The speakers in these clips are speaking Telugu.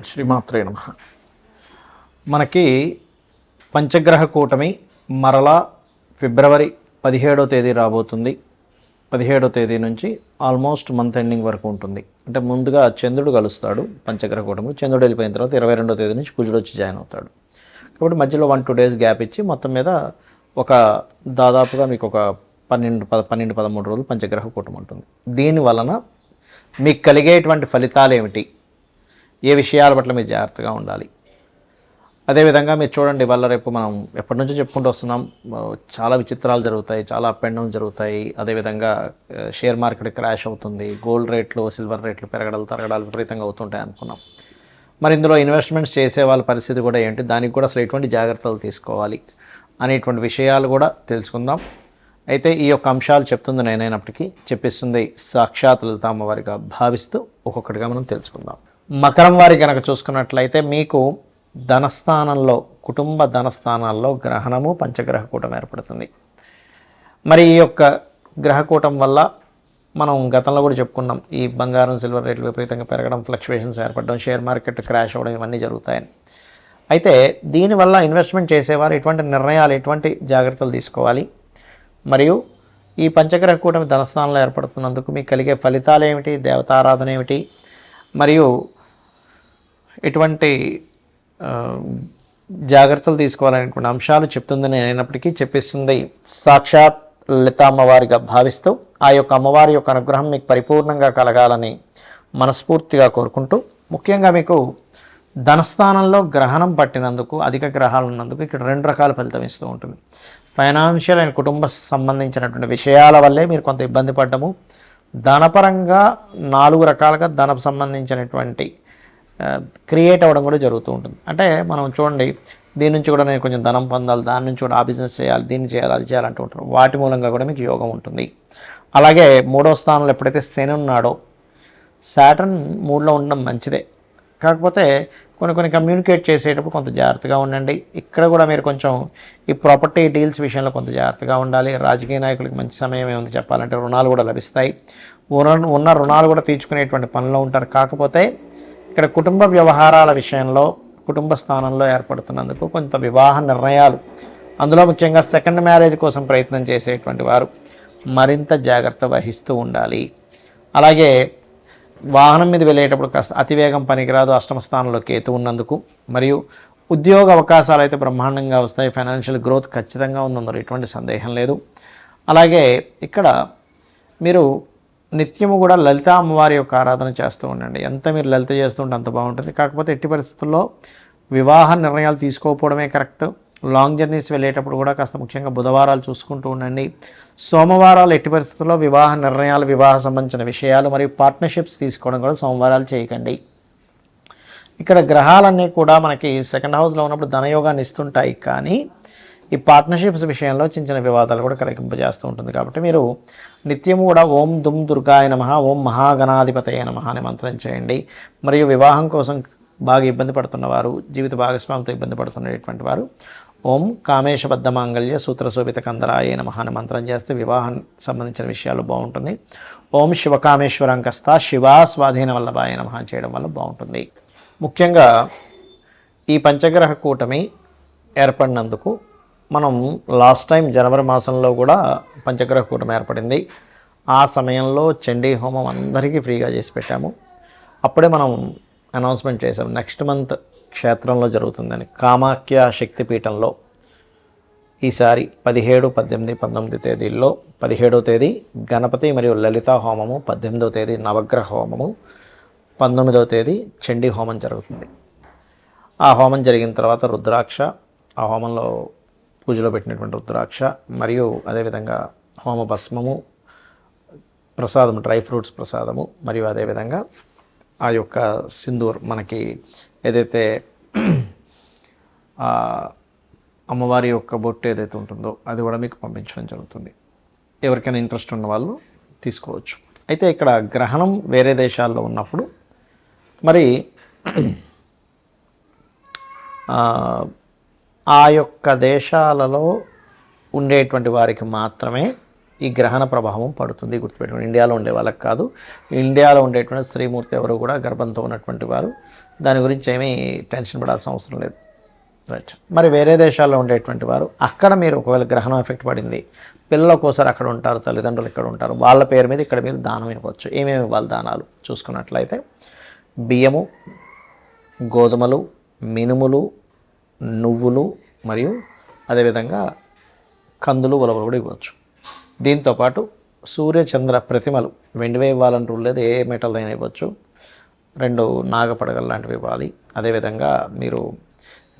శ్రీమాత్రే నమః. మనకి పంచగ్రహ కూటమి మరలా ఫిబ్రవరి 17వ తేదీ రాబోతుంది. 17వ తేదీ నుంచి ఆల్మోస్ట్ మంత్ ఎండింగ్ వరకు ఉంటుంది. అంటే ముందుగా చంద్రుడు కలుస్తాడు పంచగ్రహ కూటమి. చంద్రుడు వెళ్ళిపోయిన తర్వాత 22వ తేదీ నుంచి కుజుడు వచ్చి జాయిన్ అవుతాడు. కాబట్టి మధ్యలో 1-2 డేస్ గ్యాప్ ఇచ్చి మొత్తం మీద ఒక దాదాపుగా మీకు ఒక 12-13 రోజులు పంచగ్రహ కూటమి ఉంటుంది. దీని వలన మీకు కలిగేటువంటి ఫలితాలు ఏమిటి, ఏ విషయాల పట్ల మీరు జాగ్రత్తగా ఉండాలి. అదేవిధంగా మీరు చూడండి, వల్ల రేపు మనం ఎప్పటి నుంచో చెప్పుకుంటూ వస్తున్నాం, చాలా విచిత్రాలు జరుగుతాయి, చాలా అప్ అండ్ డౌన్ జరుగుతాయి. అదేవిధంగా షేర్ మార్కెట్ క్రాష్ అవుతుంది, గోల్డ్ రేట్లు సిల్వర్ రేట్లు పెరగడాలు తరగడాలు విపరీతంగా అవుతుంటాయి అనుకున్నాం. మరి ఇందులో ఇన్వెస్ట్మెంట్స్ చేసే వాళ్ళ పరిస్థితి కూడా ఏంటి, దానికి కూడా అసలు ఎటువంటి జాగ్రత్తలు తీసుకోవాలి అనేటువంటి విషయాలు కూడా తెలుసుకుందాం. అయితే ఈ యొక్క అంశాలు చెప్తుంది నేనైనప్పటికీ చెప్పిస్తుంది సాక్షాత్ లలిత అమ్మవారిగా భావిస్తూ ఒక్కొక్కటిగా మనం తెలుసుకుందాం. మకరం వారి కనుక చూసుకున్నట్లయితే మీకు ధనస్థానంలో, కుటుంబ ధనస్థానాల్లో గ్రహణము పంచగ్రహ కూటం ఏర్పడుతుంది. మరి ఈ యొక్క గ్రహకూటం వల్ల మనం గతంలో కూడా చెప్పుకున్నాం, ఈ బంగారం సిల్వర్ రేట్లు విపరీతంగా పెరగడం, ఫ్లక్చువేషన్స్ ఏర్పడడం, షేర్ మార్కెట్ క్రాష్ అవ్వడం, ఇవన్నీ జరుగుతాయని. అయితే దీనివల్ల ఇన్వెస్ట్మెంట్ చేసేవారు ఎటువంటి నిర్ణయాలు, ఎటువంటి జాగ్రత్తలు తీసుకోవాలి, మరియు ఈ పంచగ్రహ కూటమి ధనస్థానంలో ఏర్పడుతున్నందుకు మీకు కలిగే ఫలితాలు ఏమిటి, దేవతారాధన ఏమిటి, మరియు ఎటువంటి జాగ్రత్తలు తీసుకోవాలనేటువంటి అంశాలు చెప్తుంది నేనైనప్పటికీ చెప్పిస్తుంది సాక్షాత్ లలిత అమ్మవారిగా భావిస్తూ ఆ యొక్క అమ్మవారి యొక్క అనుగ్రహం మీకు పరిపూర్ణంగా కలగాలని మనస్ఫూర్తిగా కోరుకుంటూ, ముఖ్యంగా మీకు ధనస్థానంలో గ్రహణం పట్టినందుకు, అధిక గ్రహాలు ఉన్నందుకు ఇక్కడ 2 రకాల ఫలితం ఇస్తూ ఉంటుంది. ఫైనాన్షియల్ అండ్ కుటుంబ సంబంధించినటువంటి విషయాల వల్లే మీరు కొంత ఇబ్బంది పడ్డము. ధనపరంగా 4 రకాలుగా ధనకు సంబంధించినటువంటి క్రియేట్ అవ్వడం కూడా జరుగుతూ ఉంటుంది. అంటే మనం చూడండి, దీని నుంచి కూడా నేను కొంచెం ధనం పొందాలి, దాని నుంచి కూడా ఆ బిజినెస్ చేయాలి, దీన్ని చేయాలి, అది చేయాలంటూ ఉంటారు. వాటి మూలంగా కూడా మీకు యోగం ఉంటుంది. అలాగే 3వ స్థానంలో ఎప్పుడైతే శని ఉన్నాడో, సాటర్న్ 3లో ఉండడం మంచిదే. కాకపోతే కొన్ని కమ్యూనికేట్ చేసేటప్పుడు కొంత జాగ్రత్తగా ఉండండి. ఇక్కడ కూడా మీరు కొంచెం ఈ ప్రాపర్టీ డీల్స్ విషయంలో కొంత జాగ్రత్తగా ఉండాలి. రాజకీయ నాయకులకి మంచి సమయం ఏముంది చెప్పాలంటే, రుణాలు కూడా లభిస్తాయి. ఉన్న రుణాలు కూడా తీర్చుకునేటువంటి పనిలో ఉంటారు. కాకపోతే ఇక్కడ కుటుంబ వ్యవహారాల విషయంలో, కుటుంబ స్థానంలో ఏర్పడుతున్నందుకు కొంత వివాహ నిర్ణయాలు, అందులో ముఖ్యంగా సెకండ్ మ్యారేజ్ కోసం ప్రయత్నం చేసేటువంటి వారు మరింత జాగ్రత్త వహిస్తూ ఉండాలి. అలాగే వాహనం మీద వెళ్ళేటప్పుడు కాస్త అతివేగం పనికిరాదు. అష్టమ స్థానంలో కేతు ఉన్నందుకు, మరియు ఉద్యోగ అవకాశాలు అయితే బ్రహ్మాండంగా వస్తాయి. ఫైనాన్షియల్ గ్రోత్ ఖచ్చితంగా ఉంది, అందులో ఎటువంటి సందేహం లేదు. అలాగే ఇక్కడ మీరు నిత్యము కూడా లలిత అమ్మవారి యొక్క ఆరాధన చేస్తూ ఉండండి. ఎంత మీరు లలిత చేస్తుంటే అంత బాగుంటుంది. కాకపోతే ఎట్టి పరిస్థితుల్లో వివాహ నిర్ణయాలు తీసుకోకపోవడమే కరెక్ట్. లాంగ్ జర్నీస్ వెళ్ళేటప్పుడు కూడా కాస్త ముఖ్యంగా బుధవారాలు చూసుకుంటూ ఉండండి. సోమవారాలు ఎట్టి పరిస్థితుల్లో వివాహ నిర్ణయాలు, వివాహ సంబంధించిన విషయాలు మరియు పార్ట్నర్షిప్స్ తీసుకోవడం కూడా సోమవారాలు చేయకండి. ఇక్కడ గ్రహాలన్నీ కూడా మనకి సెకండ్ హౌస్లో ఉన్నప్పుడు ధనయోగాన్ని ఇస్తుంటాయి, కానీ ఈ పార్ట్నర్షిప్స్ విషయంలో చిన్న వివాదాలు కూడా కలిగింపజేస్తూ ఉంటుంది. కాబట్టి మీరు నిత్యము కూడా ఓం దుమ్ దుర్గాయ నమః, ఓం మహాగణాధిపతయ నమః అనే మంత్రం చేయండి. మరియు వివాహం కోసం బాగా ఇబ్బంది పడుతున్నవారు, జీవిత భాగస్వామితో ఇబ్బంది పడుతున్నటువంటి వారు ఓం కామేశబద్ధ మాంగళ్య సూత్రశోభిత కందరాయ నమః అనే మంత్రం చేస్తే వివాహం సంబంధించిన విషయాలు బాగుంటుంది. ఓం శివకామేశ్వరంకస్త శివా స్వాధీన వల్లభాయ నమః చేయడం వల్ల బాగుంటుంది. ముఖ్యంగా ఈ పంచగ్రహ కూటమి ఏర్పడినందుకు మనం లాస్ట్ టైం జనవరి మాసంలో కూడా పంచగ్రహ కూటమి ఏర్పడింది. ఆ సమయంలో చండీ హోమం అందరికీ ఫ్రీగా చేసి పెట్టాము. అప్పుడే మనం అనౌన్స్మెంట్ చేసాం, నెక్స్ట్ మంత్ క్షేత్రంలో జరుగుతుందని. కామాఖ్య శక్తిపీఠంలో ఈసారి 17, 18, 19 తేదీల్లో 17వ తేదీ గణపతి మరియు లలిత హోమము, 18వ తేదీ నవగ్రహ హోమము, 19వ తేదీ చండీ హోమం జరుగుతుంది. ఆ హోమం జరిగిన తర్వాత రుద్రాక్ష, ఆ హోమంలో పూజలో పెట్టినటువంటి రుద్రాక్ష, మరియు అదేవిధంగా హోమ భస్మము, ప్రసాదము, డ్రై ఫ్రూట్స్ ప్రసాదము, మరియు అదేవిధంగా ఆ యొక్క సింధూర్, మనకి ఏదైతే అమ్మవారి యొక్క బొట్టు ఏదైతే ఉంటుందో అది కూడా మీకు పంపించడం జరుగుతుంది. ఎవరికైనా ఇంట్రెస్ట్ ఉన్న వాళ్ళు తీసుకోవచ్చు. అయితే ఇక్కడ గ్రహణం వేరే దేశాల్లో ఉన్నప్పుడు మరి ఆ యొక్క దేశాలలో ఉండేటువంటి వారికి మాత్రమే ఈ గ్రహణ ప్రభావం పడుతుంది. గుర్తుపెట్టుకోండి, ఇండియాలో ఉండే వాళ్ళకి కాదు. ఇండియాలో ఉండేటువంటి స్త్రీమూర్తి ఎవరు కూడా గర్భంతో ఉన్నటువంటి వారు దాని గురించి ఏమీ టెన్షన్ పడాల్సిన అవసరం లేదు. రైట్. మరి వేరే దేశాల్లో ఉండేటువంటి వారు అక్కడ మీరు ఒకవేళ గ్రహణం ఎఫెక్ట్ పడింది, పిల్లలు ఒక్కోసారి అక్కడ ఉంటారు, తల్లిదండ్రులు ఇక్కడ ఉంటారు, వాళ్ళ పేరు మీద ఇక్కడ మీరు దానం ఇవ్వచ్చు. ఏమేమి ఇవ్వాలి దానాలు చూసుకున్నట్లయితే బియ్యము, గోధుమలు, మినుములు, నువ్వులు మరియు అదేవిధంగా కందులు, ఉలవలు కూడా ఇవ్వచ్చు. దీంతోపాటు సూర్యచంద్ర ప్రతిమలు వెండివే ఇవ్వాలని రూల్ లేదు, ఏ మెటల్ అయినా ఇవ్వచ్చు. 2 నాగపడగలు లాంటివి ఇవ్వాలి. అదేవిధంగా మీరు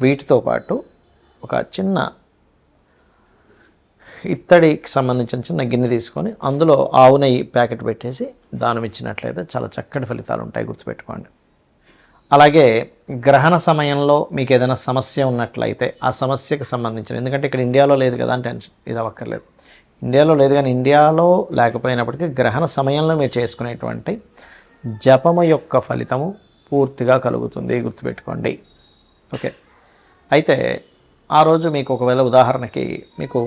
వీటితో పాటు ఒక చిన్న ఇత్తడికి సంబంధించిన చిన్న గిన్నె తీసుకొని అందులో ఆవు నెయ్యి ప్యాకెట్ పెట్టేసి దానం ఇచ్చినట్లయితే చాలా చక్కటి ఫలితాలు ఉంటాయి, గుర్తుపెట్టుకోండి. అలాగే గ్రహణ సమయంలో మీకు ఏదైనా సమస్య ఉన్నట్లయితే ఆ సమస్యకు సంబంధించిన, ఎందుకంటే ఇక్కడ ఇండియాలో లేదు కదా అని టెన్షన్ ఇది అవ్వక్కర్లేదు. ఇండియాలో లేదు, కానీ ఇండియాలో లేకపోయినప్పటికీ గ్రహణ సమయంలో మీరు చేసుకునేటువంటి జపము యొక్క ఫలితము పూర్తిగా కలుగుతుంది, గుర్తుపెట్టుకోండి. ఓకే. అయితే ఆ రోజు మీకు ఒకవేళ ఉదాహరణకి మీకు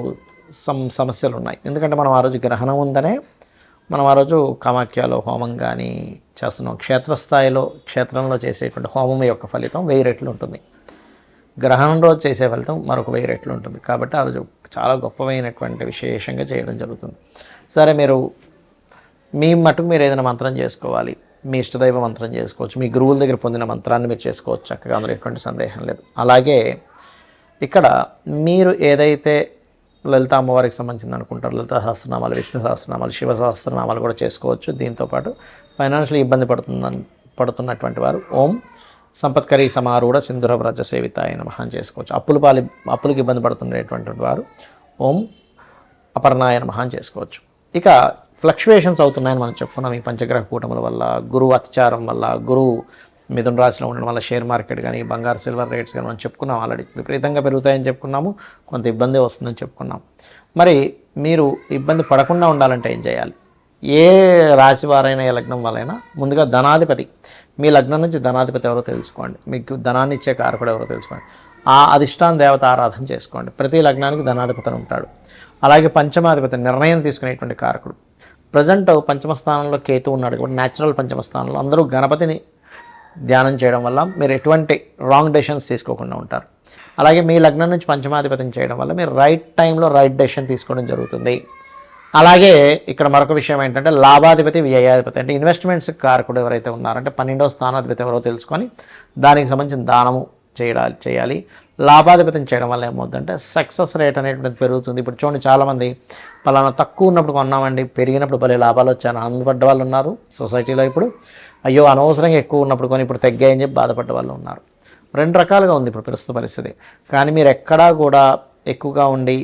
సమస్యలు ఉన్నాయి, ఎందుకంటే మనం ఆ రోజు గ్రహణం ఉందనే మనం ఆ రోజు కామాఖ్యలో హోమం కానీ చేస్తున్నాం. క్షేత్రంలో చేసేటువంటి హోమం యొక్క ఫలితం 1000 రెట్లు ఉంటుంది. గ్రహణం రోజు చేసే ఫలితం మరొక 1000 రెట్లు ఉంటుంది. కాబట్టి ఆ రోజు చాలా గొప్పమైనటువంటి విశేషంగా చేయడం జరుగుతుంది. సరే, మీ మటుకు మీరు ఏదైనా మంత్రం చేసుకోవాలి, మీ ఇష్టదైవ మంత్రం చేసుకోవచ్చు, మీ గురువుల దగ్గర పొందిన మంత్రాన్ని మీరు చేసుకోవచ్చు చక్కగా, అందులో ఎటువంటి సందేహం లేదు. అలాగే ఇక్కడ మీరు ఏదైతే లలిత అమ్మవారికి సంబంధించింది అనుకుంటారు, లలిత సహస్రనామాలు, విష్ణు సహస్రనామాలు, శివ సహస్రనామాలు కూడా చేసుకోవచ్చు. దీంతోపాటు ఫైనాన్షియల్ ఇబ్బంది పడుతున్నటువంటి వారు ఓం సంపత్కరీ సమారూఢ సింధుర వ్రజ సేవితాయ నమః అని చేసుకోవచ్చు. అప్పులకి ఇబ్బంది పడుతున్నటువంటి వారు ఓం అపర్ణాయ నమః అని చేసుకోవచ్చు. ఇక ఫ్లక్చువేషన్స్ అవుతున్నాయని మనం చెప్పుకున్నాం ఈ పంచగ్రహ కూటముల వల్ల, గురువు అతిచారం వల్ల, గురువు మిథున రాశిలో ఉండడం వల్ల షేర్ మార్కెట్ కానీ బంగారు సిల్వర్ రేట్స్ కానీ మనం చెప్పుకున్నాం, ఆల్రెడీ విపరీతంగా పెరుగుతాయని చెప్పుకున్నాము, కొంత ఇబ్బంది వస్తుందని చెప్పుకున్నాం. మరి మీరు ఇబ్బంది పడకుండా ఉండాలంటే ఏం చేయాలి? ఏ రాశి వారైనా ఏ లగ్నం వాళ్ళైనా ముందుగా ధనాధిపతి, మీ లగ్నం నుంచి ధనాధిపతి ఎవరో తెలుసుకోండి, మీకు ధనాన్ని ఇచ్చే కారకుడు ఎవరో తెలుసుకోండి, ఆ అధిష్టాన దేవత ఆరాధన చేసుకోండి. ప్రతి లగ్నానికి ధనాధిపతి ఉంటాడు. అలాగే పంచమాధిపతి నిర్ణయం తీసుకునేటువంటి కారకుడు. ప్రజెంట్ పంచమ స్థానంలో కేతు ఉన్నాడు కాబట్టి న్యాచురల్ పంచమ స్థానంలో అందరూ గణపతిని ధ్యానం చేయడం వల్ల మీరు ఎటువంటి రాంగ్ డెసిషన్స్ తీసుకోకుండా ఉంటారు. అలాగే మీ లగ్నం నుంచి పంచమాధిపతిని చేయడం వల్ల మీరు రైట్ టైంలో రైట్ డెసిషన్ తీసుకోవడం జరుగుతుంది. అలాగే ఇక్కడ మరొక విషయం ఏంటంటే లాభాధిపతి, వ్యయాధిపతి అంటే ఇన్వెస్ట్మెంట్స్ కారకుడు ఎవరైతే ఉన్నారంటే 12వ స్థానాధిపతి ఎవరో తెలుసుకొని దానికి సంబంధించిన దానము చేయాలి. లాభాధిపతిని చేయడం వల్ల ఏమవుతుందంటే సక్సెస్ రేట్ అనేటువంటిది పెరుగుతుంది. ఇప్పుడు చూడండి, చాలామంది పలానా తక్కువ ఉన్నప్పుడు కొన్నామండి, పెరిగినప్పుడు భలే లాభాలు వచ్చాయని ఆనందపడ్డ వాళ్ళు ఉన్నారు సొసైటీలో. ఇప్పుడు అయ్యో అనవసరంగా ఎక్కువ ఉన్నప్పుడు కొని ఇప్పుడు తగ్గాయని చెప్పి బాధపడ్డ వాళ్ళు ఉన్నారు. 2 రకాలుగా ఉంది ఇప్పుడు ప్రస్తుత పరిస్థితి. కానీ మీరు ఎక్కడా కూడా ఎక్కువగా ఉండి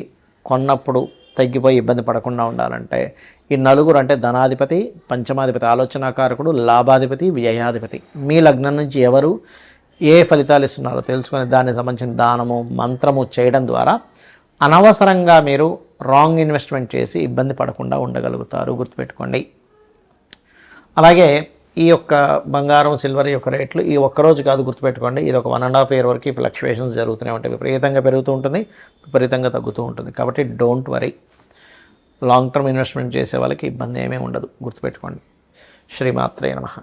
కొన్నప్పుడు తగ్గిపోయి ఇబ్బంది పడకుండా ఉండాలంటే ఈ నలుగురు అంటే ధనాధిపతి, పంచమాధిపతి ఆలోచనాకారకుడు, లాభాధిపతి, వ్యయాధిపతి మీ లగ్నం నుంచి ఎవరు ఏ ఫలితాలు ఇస్తున్నారో తెలుసుకొని దానికి సంబంధించిన దానము మంత్రము చేయడం ద్వారా అనవసరంగా మీరు రాంగ్ ఇన్వెస్ట్మెంట్ చేసి ఇబ్బంది పడకుండా ఉండగలుగుతారు, గుర్తుపెట్టుకోండి. అలాగే ఈ యొక్క బంగారం సిల్వర్ యొక్క రేట్లు ఈ ఒక్కరోజు కాదు, గుర్తుపెట్టుకోండి. ఇది ఒక 1.5 year వరకు ఈ ఫ్లక్చువేషన్స్ జరుగుతూనే ఉంటాయి. విపరీతంగా పెరుగుతూ ఉంటుంది, విపరీతంగా తగ్గుతూ ఉంటుంది. కాబట్టి don't worry, long term investment చేసే వాళ్ళకి ఇబ్బంది ఏమీ ఉండదు, గుర్తుపెట్టుకోండి. శ్రీమాత్రే నమః.